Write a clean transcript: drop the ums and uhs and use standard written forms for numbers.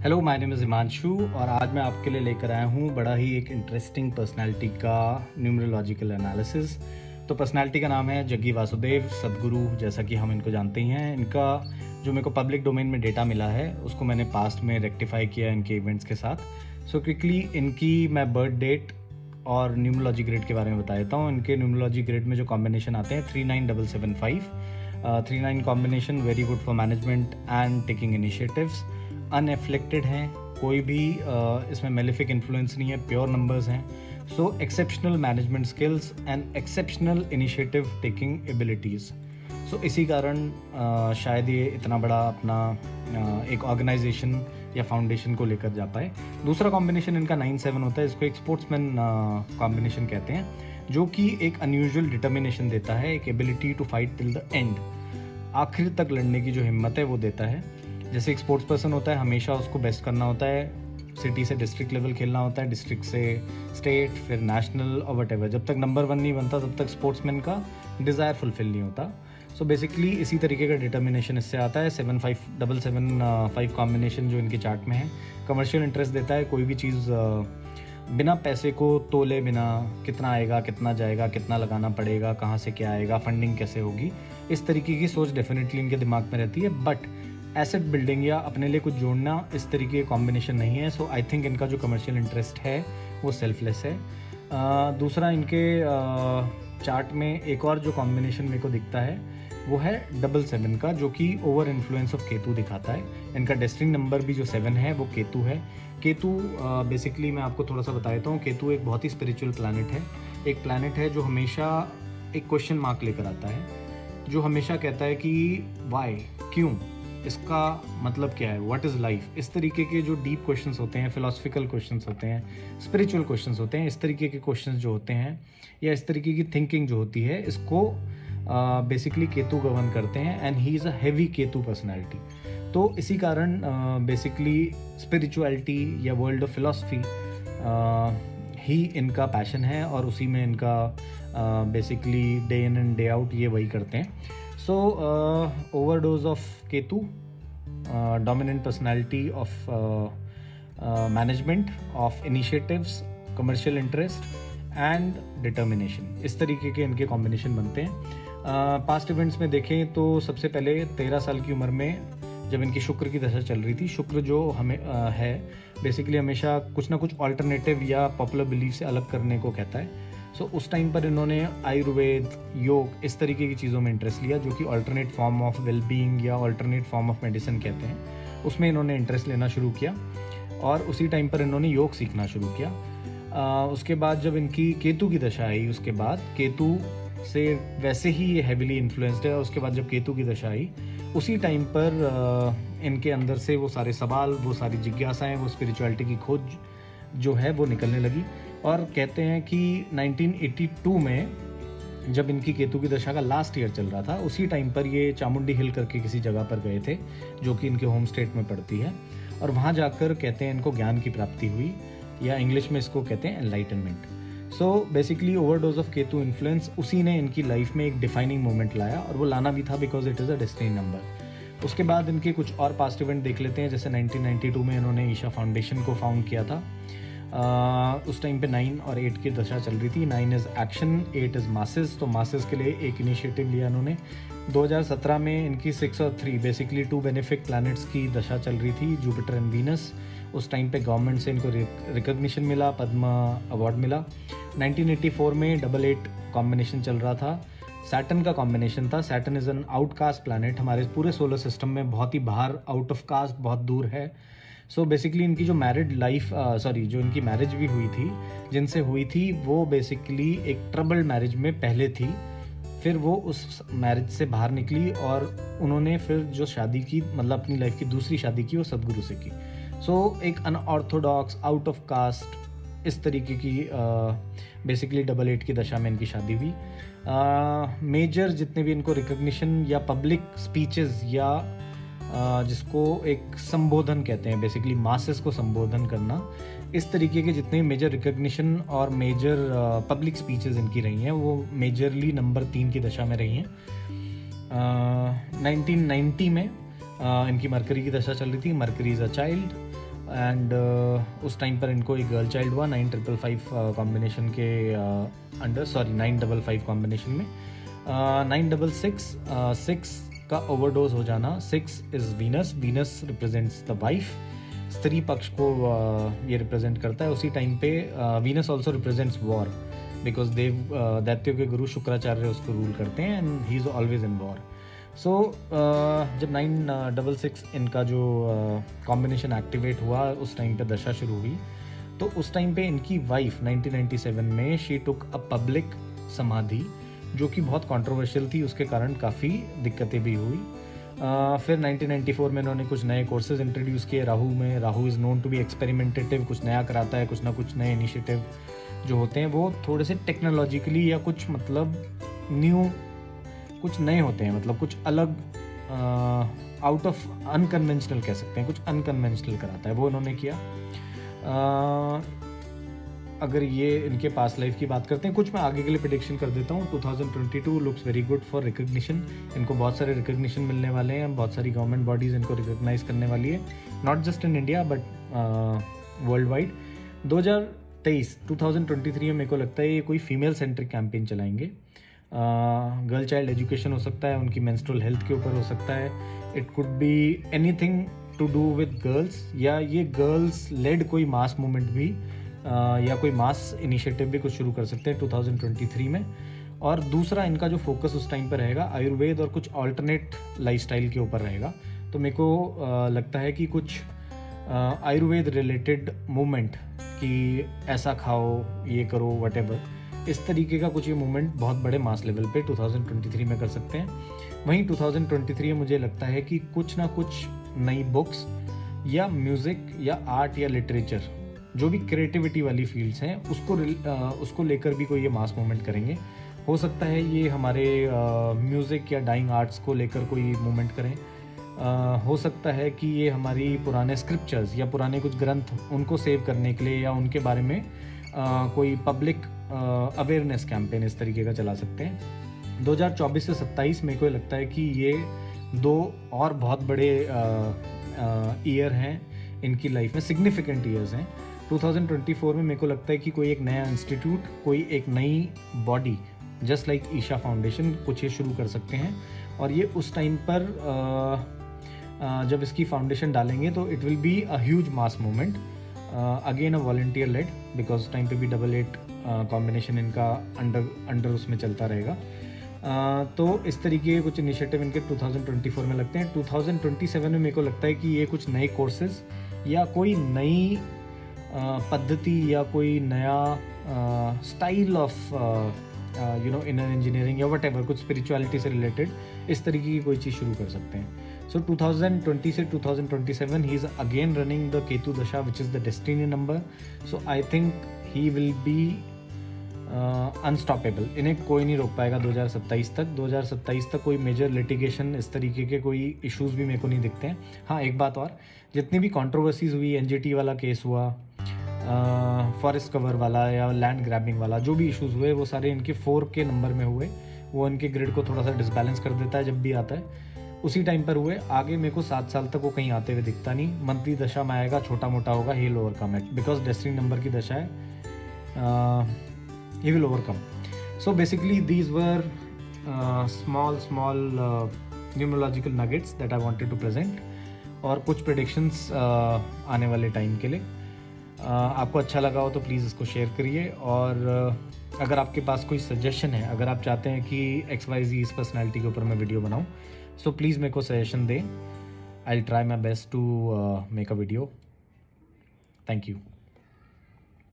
Hello, my name is Himanshu और आज मैं आपके लिए लेकर आया हूँ बड़ा ही एक इंटरेस्टिंग पर्सनालिटी का न्यूमरोलॉजिकल एनालिसिस। तो पर्सनालिटी का नाम है जग्गी वासुदेव सदगुरु, जैसा कि हम इनको जानते ही हैं। इनका जो मेरे को पब्लिक डोमेन में डेटा मिला है उसको मैंने पास्ट में रेक्टिफाई किया इनके इवेंट्स के साथ। सो क्विकली इनकी मैं बर्थ डेट और न्यूमरोलॉजी ग्रेड के बारे में बता देता हूँ। इनके न्यूमरोलॉजी ग्रेड में जो कॉम्बिनेशन आते हैं 39775। 39 combination very good for management and taking initiatives. Unaffected हैं, कोई भी इसमें मेलिफिक इन्फ्लुएंस नहीं है, प्योर नंबर्स हैं। So exceptional management skills and exceptional initiative taking abilities. So इसी कारण शायद ये इतना बड़ा अपना एक ऑर्गेनाइजेशन या फाउंडेशन को लेकर जा पाए। दूसरा कॉम्बिनेशन इनका 97 होता है, इसको एक स्पोर्ट्समैन कॉम्बिनेशन कहते हैं, जो कि एक अनयूजुअल डिटर्मिनेशन देता है, एक ability to fight till the end. आखिर तक लड़ने की जो हिम्मत है वो देता है। जैसे एक स्पोर्ट्स पर्सन होता है, हमेशा उसको बेस्ट करना होता है, सिटी से डिस्ट्रिक्ट लेवल खेलना होता है, डिस्ट्रिक्ट से स्टेट, फिर नेशनल और वटेवर। जब तक नंबर 1 नहीं बनता तब तक स्पोर्ट्समैन का डिज़ायर फुलफिल नहीं होता। सो बेसिकली इसी तरीके का डिटर्मिनेशन इससे आता है। 75775 कॉम्बिनेशन जो इनके चार्ट में है, कमर्शियल इंटरेस्ट देता है। कोई भी चीज़ बिना पैसे को तोले बिना, कितना आएगा, कितना जाएगा, कितना लगाना पड़ेगा, कहाँ से क्या आएगा, फंडिंग कैसे होगी, इस तरीके की सोच डेफिनेटली इनके दिमाग में रहती है। बट एसेट बिल्डिंग या अपने लिए कुछ जोड़ना, इस तरीके के कॉम्बिनेशन नहीं है। सो आई थिंक इनका जो कमर्शियल इंटरेस्ट है वो सेल्फलेस है। दूसरा इनके चार्ट में एक और जो कॉम्बिनेशन मेरे को दिखता है वो है 77 का, जो कि ओवर इन्फ्लुएंस ऑफ केतु दिखाता है। इनका डेस्टिनी नंबर भी जो 7 है वो केतु है। केतु बेसिकली मैं आपको थोड़ा सा बता देता हूँ। केतु एक बहुत ही स्पिरिचुअल प्लैनेट है, एक प्लैनेट है जो हमेशा एक क्वेश्चन मार्क लेकर आता है, जो हमेशा कहता है कि वाई, क्यों, इसका मतलब क्या है, व्हाट इज़ लाइफ। इस तरीके के जो डीप क्वेश्चंस होते हैं, फिलोसफिकल क्वेश्चंस होते हैं, स्पिरिचुअल क्वेश्चंस होते हैं, इस तरीके के क्वेश्चंस जो होते हैं या इस तरीके की थिंकिंग जो होती है, इसको बेसिकली केतु गवर्न करते हैं। And he is a heavy Ketu personality. तो इसी कारण बेसिकली स्पिरिचुअलिटी या वर्ल्ड ऑफ फिलोसफी ही इनका पैशन है और उसी में इनका basically day in and day out ये वही करते हैं। So overdose of Ketu, dominant personality of management, of initiatives, commercial interest and determination, इस तरीके के इनके कॉम्बिनेशन बनते हैं। पास्ट इवेंट्स में देखें तो सबसे पहले 13 साल की उम्र में जब इनकी शुक्र की दशा चल रही थी, शुक्र जो हमें है बेसिकली हमेशा कुछ ना कुछ ऑल्टरनेटिव या पॉपुलर बिलीफ से अलग करने को कहता है। सो उस टाइम पर इन्होंने आयुर्वेद, योग, इस तरीके की चीज़ों में इंटरेस्ट लिया, जो कि अल्टरनेट फॉर्म ऑफ वेलबींग या अल्टरनेट फॉर्म ऑफ मेडिसिन कहते हैं। उसमें इन्होंने इंटरेस्ट लेना शुरू किया और उसी टाइम पर इन्होंने योग सीखना शुरू किया। उसके बाद जब इनकी केतु की दशा आई, उसके बाद केतु से वैसे ही ये हैविली इन्फ्लुएंस्ड है। उसके बाद जब केतु की दशा आई, उसी टाइम पर इनके अंदर से वो सारे सवाल, वो सारी जिज्ञासाएँ, वो स्पिरिचुअलिटी की खोज जो है वो निकलने लगी। और कहते हैं कि 1982 में जब इनकी केतु की दशा का लास्ट ईयर चल रहा था, उसी टाइम पर ये चामुंडी हिल करके किसी जगह पर गए थे जो कि इनके होम स्टेट में पड़ती है। और वहाँ जाकर कहते हैं इनको ज्ञान की प्राप्ति हुई, या इंग्लिश में इसको कहते हैं enlightenment. So basically overdose of Ketu influence, उसी ने इनकी लाइफ में एक डिफाइनिंग मोमेंट लाया, और वो लाना भी था because it is a destiny number. उसके बाद इनके कुछ और पास्ट इवेंट देख लेते हैं। जैसे 1992 में इन्होंने ईशा फाउंडेशन को फाउंड किया था। उस टाइम पे 9 और 8 की दशा चल रही थी। 9 इज़ एक्शन, 8 इज़ मासेस। तो मासेस के लिए एक इनिशिएटिव लिया इन्होंने। 2017 में इनकी 6 और 3 बेसिकली 2 बेनिफिक प्लैनेट्स की दशा चल रही थी, जुपिटर एंड वीनस। उस टाइम पे गवर्नमेंट से इनको रिकग्निशन मिला, पद्मा अवार्ड मिला। 1984 में 88 कॉम्बिनेशन चल रहा था, सैटर्न का कॉम्बिनेशन था। Saturn is an outcast planet, हमारे पूरे सोलर सिस्टम में बहुत ही बाहर, आउट ऑफ कास्ट, बहुत दूर है। सो बेसिकली इनकी जो मैरिड लाइफ जो इनकी मैरिज भी हुई थी, जिनसे हुई थी, वो बेसिकली एक ट्रबल्ड मैरिज में पहले थी। फिर वो उस मैरिज से बाहर निकली और उन्होंने फिर जो शादी की, मतलब अपनी लाइफ की दूसरी शादी की, वो सदगुरु से की। सो एक अनऑर्थोडॉक्स, आउट ऑफ कास्ट, इस तरीके की बेसिकली 88 की दशा में इनकी शादी हुई। मेजर जितने भी इनको रिकग्निशन या पब्लिक स्पीचेस या जिसको एक संबोधन कहते हैं, बेसिकली मासेस को संबोधन करना, इस तरीके के जितने मेजर रिकग्निशन और मेजर पब्लिक स्पीचेस इनकी रही हैं, वो मेजरली नंबर 3 की दशा में रही हैं। 1990 में इनकी मरकरी की दशा चल रही थी। Mercury is a child. And उस टाइम पर इनको एक गर्ल चाइल्ड हुआ 9555 कॉम्बिनेशन के अंडर, सॉरी 955 कॉम्बिनेशन में। 966 का ओवरडोज हो जाना। 6 is Venus, Venus represents the wife, स्त्री पक्ष को ये रिप्रेजेंट करता है। उसी टाइम पे Venus also represents war, because देव दैत्यों के गुरु शुक्राचार्य उसको रूल करते हैं and he is always in war. So जब 966 इनका जो कॉम्बिनेशन एक्टिवेट हुआ, उस टाइम पे दशा शुरू हुई, तो उस टाइम पे इनकी वाइफ 1997 में शी टुक अ पब्लिक समाधि, जो कि बहुत कंट्रोवर्शियल थी, उसके कारण काफ़ी दिक्कतें भी हुई। फिर 1994 में इन्होंने कुछ नए कोर्सेज इंट्रोड्यूस किए राहू में। Rahu is known to be experimentative, कुछ नया कराता है, कुछ ना कुछ नए इनिशिएटिव जो होते हैं वो थोड़े से टेक्नोलॉजिकली या कुछ मतलब न्यू, कुछ नए होते हैं, मतलब कुछ अलग, आउट ऑफ अनकन्वेंशनल कह सकते हैं, कुछ अनकन्वेंशनल कराता है, वो इन्होंने किया। अगर ये इनके पास लाइफ की बात करते हैं, कुछ मैं आगे के लिए प्रेडिक्शन कर देता हूँ। 2022 looks very good for recognition. इनको बहुत सारे रिकग्निशन मिलने वाले हैं, बहुत सारी गवर्नमेंट बॉडीज़ इनको रिकग्नाइज करने वाली है, not just in India but world wide. 2023 में मेरे को लगता है ये कोई फीमेल सेंट्रिक कैंपेन चलाएंगे। गर्ल चाइल्ड एजुकेशन हो सकता है, उनकी मेंस्ट्रुअल हेल्थ के ऊपर हो सकता है, it could be anything to do with girls, या ये गर्ल्स लेड कोई मास मूवमेंट भी या कोई मास इनिशिएटिव भी कुछ शुरू कर सकते हैं 2023 में। और दूसरा इनका जो फोकस उस टाइम पर रहेगा आयुर्वेद और कुछ अल्टरनेट लाइफस्टाइल के ऊपर रहेगा। तो मेरे को लगता है कि कुछ आयुर्वेद रिलेटेड मूवमेंट कि ऐसा खाओ, ये करो, व्हाटएवर, इस तरीके का कुछ ये मूवमेंट बहुत बड़े मास लेवल पे 2023 में कर सकते हैं। वहीं 2023 में मुझे लगता है कि कुछ ना कुछ नई बुक्स या म्यूज़िक या आर्ट या लिटरेचर, जो भी क्रिएटिविटी वाली फील्ड्स हैं, उसको लेकर भी कोई ये मास मूवमेंट करेंगे। हो सकता है ये हमारे म्यूज़िक या डाइंग आर्ट्स को लेकर कोई मूवमेंट करें। हो सकता है कि ये हमारी पुराने स्क्रिप्चर्स या पुराने कुछ ग्रंथ उनको सेव करने के लिए या उनके बारे में कोई पब्लिक अवेयरनेस कैंपेन इस तरीके का चला सकते हैं। 2024 से 27 मेरे को लगता है कि ये दो और बहुत बड़े ईयर हैं इनकी लाइफ में, सिग्निफिकेंट ईयर्स हैं। 2024 में मेरे को लगता है कि कोई एक नया इंस्टीट्यूट, कोई एक नई body just like Isha foundation कुछ ये शुरू कर सकते हैं। और ये उस टाइम पर जब इसकी फाउंडेशन डालेंगे तो it will be a huge mass movement, again a volunteer led, because time पे भी 88 कॉम्बिनेशन इनका अंडर उसमें चलता रहेगा। तो इस तरीके के कुछ इनिशिएटिव इनके 2024 में लगते हैं। 2027 में मेरे को लगता है कि ये कुछ नए कोर्सेज या कोई नई पद्धति या कोई नया स्टाइल ऑफ इनर इंजीनियरिंग या वट एवर, कुछ स्पिरिचुअलिटी से रिलेटेड इस तरीके की कोई चीज़ शुरू कर सकते हैं। सो 2020 से 2027 he is again running the Ketu dasha which is the destiny number. So I think he will be unstoppable, इन्हें कोई नहीं रोक पाएगा 2027 तक। 2027 तक कोई मेजर लिटिगेशन इस तरीके के कोई इश्यूज़ भी मेरे को नहीं दिखते हैं। हाँ, एक बात और, जितनी भी कंट्रोवर्सीज हुई, एनजीटी वाला केस हुआ, फॉरेस्ट कवर वाला या लैंड ग्रैबिंग वाला, जो भी इश्यूज़ हुए वो सारे इनके 4 के नंबर में हुए। वो इनके ग्रिड को थोड़ा सा डिसबैलेंस कर देता है जब भी आता है, उसी टाइम पर हुए। आगे मेरे को 7 साल तक वो कहीं आते हुए दिखता नहीं। मंथली दशा में आएगा, छोटा मोटा होगा, he will overcome it, because destiny number की दशा है, he will overcome. So basically these were small numerological nuggets that I wanted to present, और कुछ predictions आने वाले टाइम के लिए। आपको अच्छा लगा हो तो प्लीज़ इसको शेयर करिए, और अगर आपके पास कोई सजेशन है, अगर आप चाहते हैं कि XYZ इस पर्सनैलिटी के ऊपर मैं वीडियो बनाऊँ, सो प्लीज़ मेरे को सजेशन दें। I will try my best to make a video. Thank you.